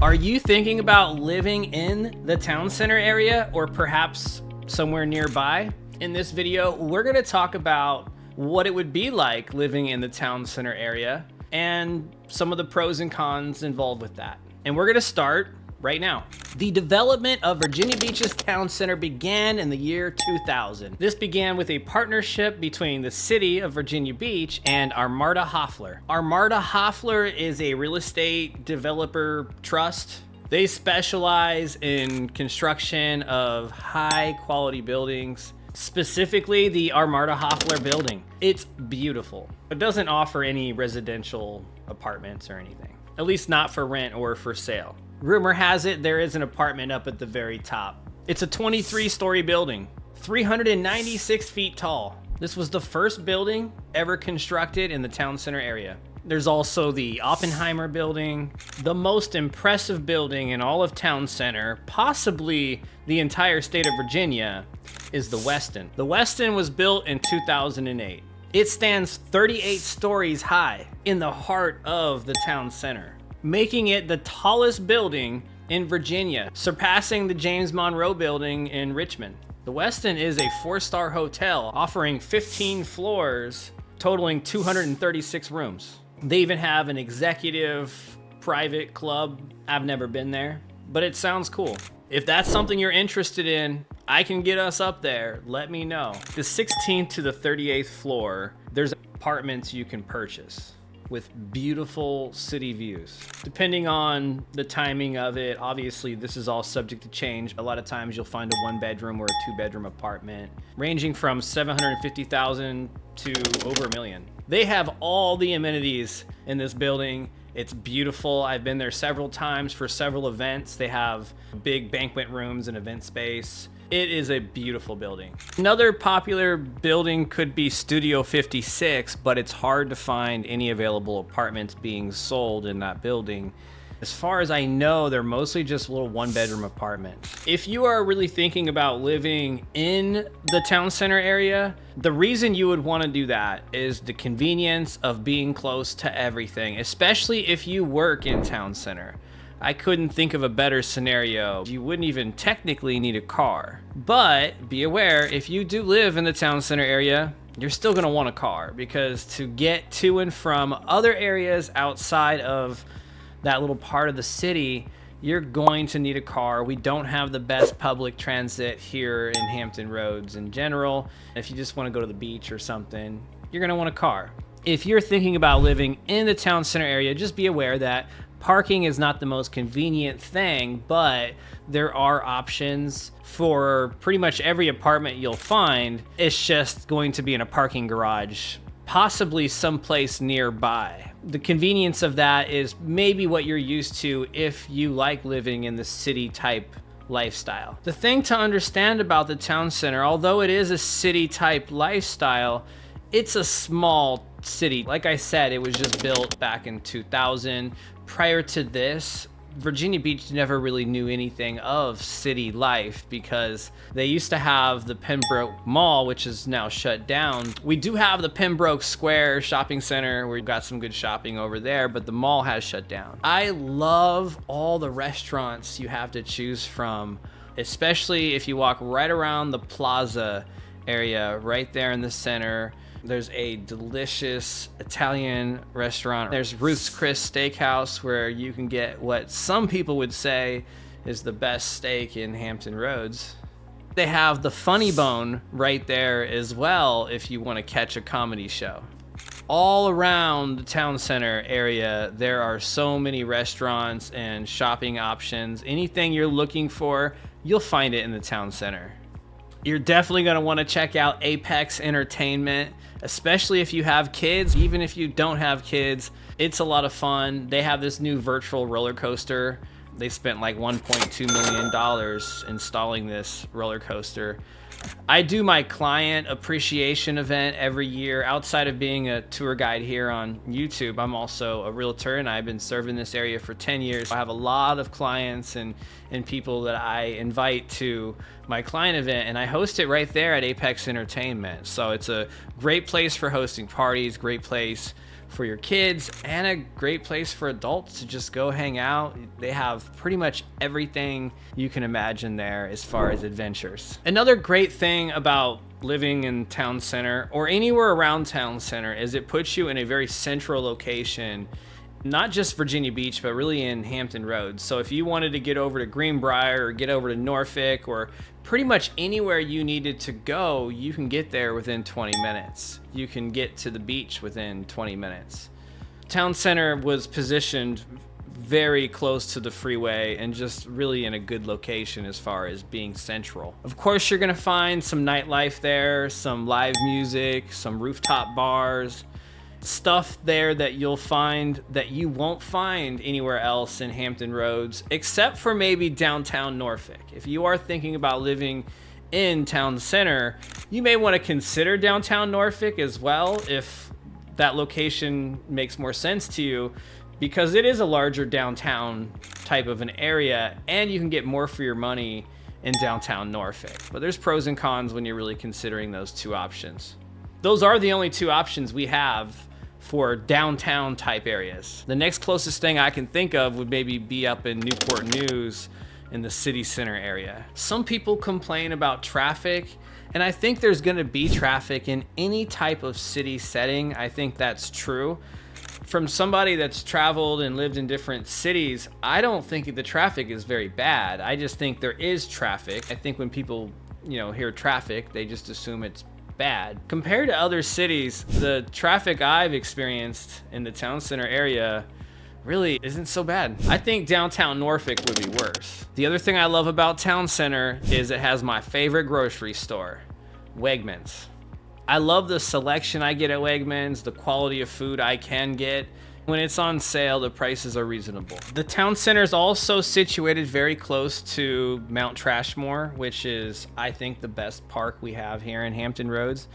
Are you thinking about living in the town center area or perhaps somewhere nearby? In this video, we're going to talk about what it would be like living in the town center area and some of the pros and cons involved with that. And we're going to start right now. The development of Virginia Beach's town center began in the year 2000. This began with a partnership between the city of Virginia Beach and Armada Hoffler. Armada Hoffler is a real estate developer trust. They specialize in construction of high quality buildings, specifically the Armada Hoffler building. It's beautiful. It doesn't offer any residential apartments or anything, at least not for rent or for sale. Rumor has it there is an apartment up at the very top. It's a 23-story building, 396 feet tall. This was the first building ever constructed in the town center area. There's also the Oppenheimer building. The most impressive building in all of town center, possibly the entire state of Virginia, is the Westin. The Westin was built in 2008. It stands 38 stories high in the heart of the town center, making it the tallest building in Virginia, surpassing the James Monroe building in Richmond. The Westin is a 4-star hotel offering 15 floors, totaling 236 rooms. They even have an executive private club. I've never been there, but it sounds cool. If that's something you're interested in, I can get us up there. Let me know. The 16th to the 38th floor, there's apartments you can purchase with beautiful city views. Depending on the timing of it, obviously this is all subject to change. A lot of times you'll find a 1-bedroom or a 2-bedroom apartment ranging from $750,000 to over $1 million. They have all the amenities in this building. It's beautiful. I've been there several times for several events. They have big banquet rooms and event space. It is a beautiful building. Another popular building could be Studio 56, but it's hard to find any available apartments being sold in that building. As far as I know, they're mostly just little 1-bedroom apartments. If you are really thinking about living in the town center area, the reason you would want to do that is the convenience of being close to everything, especially if you work in town center. I couldn't think of a better scenario. You wouldn't even technically need a car. But be aware, if you do live in the town center area, you're still gonna want a car, because to get to and from other areas outside of that little part of the city, you're going to need a car. We don't have the best public transit here in Hampton Roads in general. If you just wanna go to the beach or something, you're gonna want a car. If you're thinking about living in the town center area, just be aware that parking is not the most convenient thing, but there are options for pretty much every apartment you'll find. It's just going to be in a parking garage, possibly someplace nearby. The convenience of that is maybe what you're used to if you like living in the city type lifestyle. The thing to understand about the town center, although it is a city type lifestyle, it's a small city. Like I said, it was just built back in 2000. Prior to this, Virginia Beach never really knew anything of city life because they used to have the Pembroke Mall, which is now shut down. We do have the Pembroke Square shopping center. We've got some good shopping over there, but the mall has shut down. I love all the restaurants you have to choose from, especially if you walk right around the plaza area right there in the center. There's a delicious Italian restaurant. There's Ruth's Chris Steakhouse, where you can get what some people would say is the best steak in Hampton Roads. They have the Funny Bone right there as well if you want to catch a comedy show. All around the town center area, there are so many restaurants and shopping options. Anything you're looking for, you'll find it in the town center. You're definitely going to want to check out Apex Entertainment, especially if you have kids. Even if you don't have kids, it's a lot of fun. They have this new virtual roller coaster. They spent like $1.2 million installing this roller coaster. I do my client appreciation event every year. Outside of being a tour guide here on YouTube, I'm also a realtor, and I've been serving this area for 10 years. I have a lot of clients and people that I invite to my client event, and I host it right there at Apex Entertainment. So it's a great place for hosting parties, great place for your kids and a great place for adults to just go hang out. They have pretty much everything you can imagine there as far as adventures. Another great thing about living in town center or anywhere around town center is it puts you in a very central location, not just Virginia Beach, but really in Hampton Roads. So if you wanted to get over to Greenbrier or get over to Norfolk or pretty much anywhere you needed to go, you can get there within 20 minutes. You can get to the beach within 20 minutes. Town center was positioned very close to the freeway and just really in a good location as far as being central. Of course, you're gonna find some nightlife there, some live music, some rooftop bars, stuff there that you'll find that you won't find anywhere else in Hampton Roads, except for maybe downtown Norfolk. If you are thinking about living in town center, you may want to consider downtown Norfolk as well if that location makes more sense to you, because it is a larger downtown type of an area and you can get more for your money in downtown Norfolk. But there's pros and cons when you're really considering those two options. Those are the only two options we have for downtown type areas. The next closest thing I can think of would maybe be up in Newport News in the city center area. Some people complain about traffic, and I think there's gonna be traffic in any type of city setting. I think that's true. From somebody that's traveled and lived in different cities, I don't think the traffic is very bad. I just think there is traffic. I think when people, hear traffic, they just assume it's bad. Compared to other cities, the traffic I've experienced in the town center area really isn't so bad. I think downtown Norfolk would be worse. The other thing I love about town center is it has my favorite grocery store, Wegmans. I love the selection I get at Wegmans, the quality of food I can get. When it's on sale, the prices are reasonable. The town center is also situated very close to Mount Trashmore, which is, I think, the best park we have here in Hampton Roads.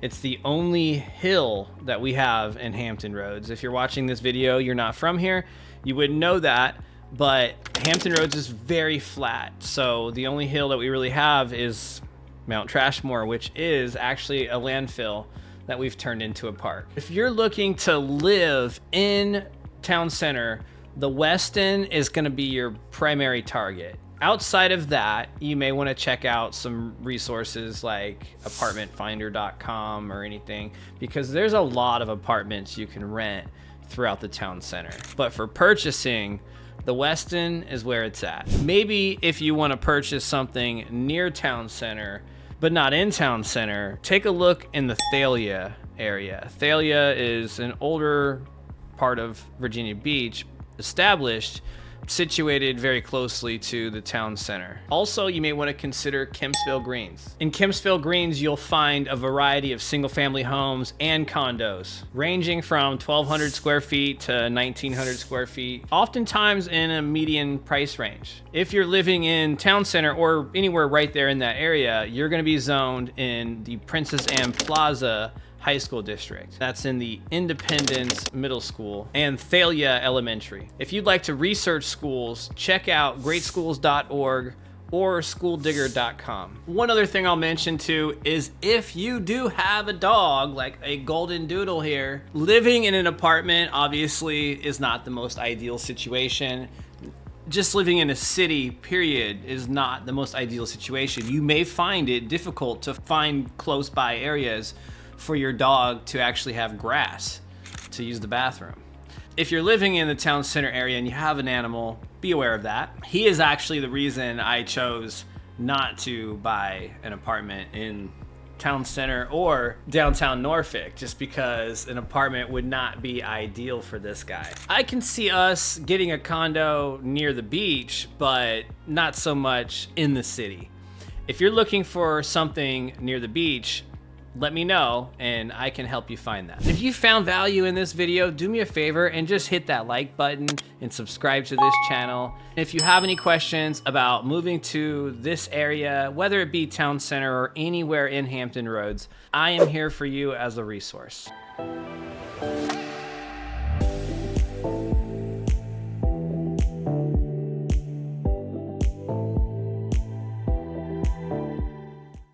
It's the only hill that we have in Hampton Roads. If you're watching this video, you're not from here, you wouldn't know that, but Hampton Roads is very flat. So the only hill that we really have is Mount Trashmore, which is actually a landfill that we've turned into a park. If you're looking to live in town center, the Westin is gonna be your primary target. Outside of that, you may wanna check out some resources like apartmentfinder.com or anything, because there's a lot of apartments you can rent throughout the town center. But for purchasing, the Westin is where it's at. Maybe if you wanna purchase something near town center, but not in town center, take a look in the Thalia area. Thalia is an older part of Virginia Beach, established, situated very closely to the town center. Also, you may want to consider Kempsville Greens. In Kempsville Greens, you'll find a variety of single-family homes and condos, ranging from 1,200 square feet to 1,900 square feet, oftentimes in a median price range. If you're living in town center or anywhere right there in that area, you're going to be zoned in the Princess Anne Plaza High School District. That's in the Independence Middle School and Thalia Elementary. If you'd like to research schools, check out greatschools.org or schooldigger.com. One other thing I'll mention too is if you do have a dog, like a golden doodle here, living in an apartment obviously is not the most ideal situation. Just living in a city, period, is not the most ideal situation. You may find it difficult to find close by areas for your dog to actually have grass to use the bathroom. If you're living in the town center area and you have an animal, be aware of that. He is actually the reason I chose not to buy an apartment in town center or downtown Norfolk, just because an apartment would not be ideal for this guy. I can see us getting a condo near the beach, but not so much in the city. If you're looking for something near the beach, let me know and I can help you find that. If you found value in this video, do me a favor and just hit that like button and subscribe to this channel. If you have any questions about moving to this area, whether it be town center or anywhere in Hampton Roads, I am here for you as a resource.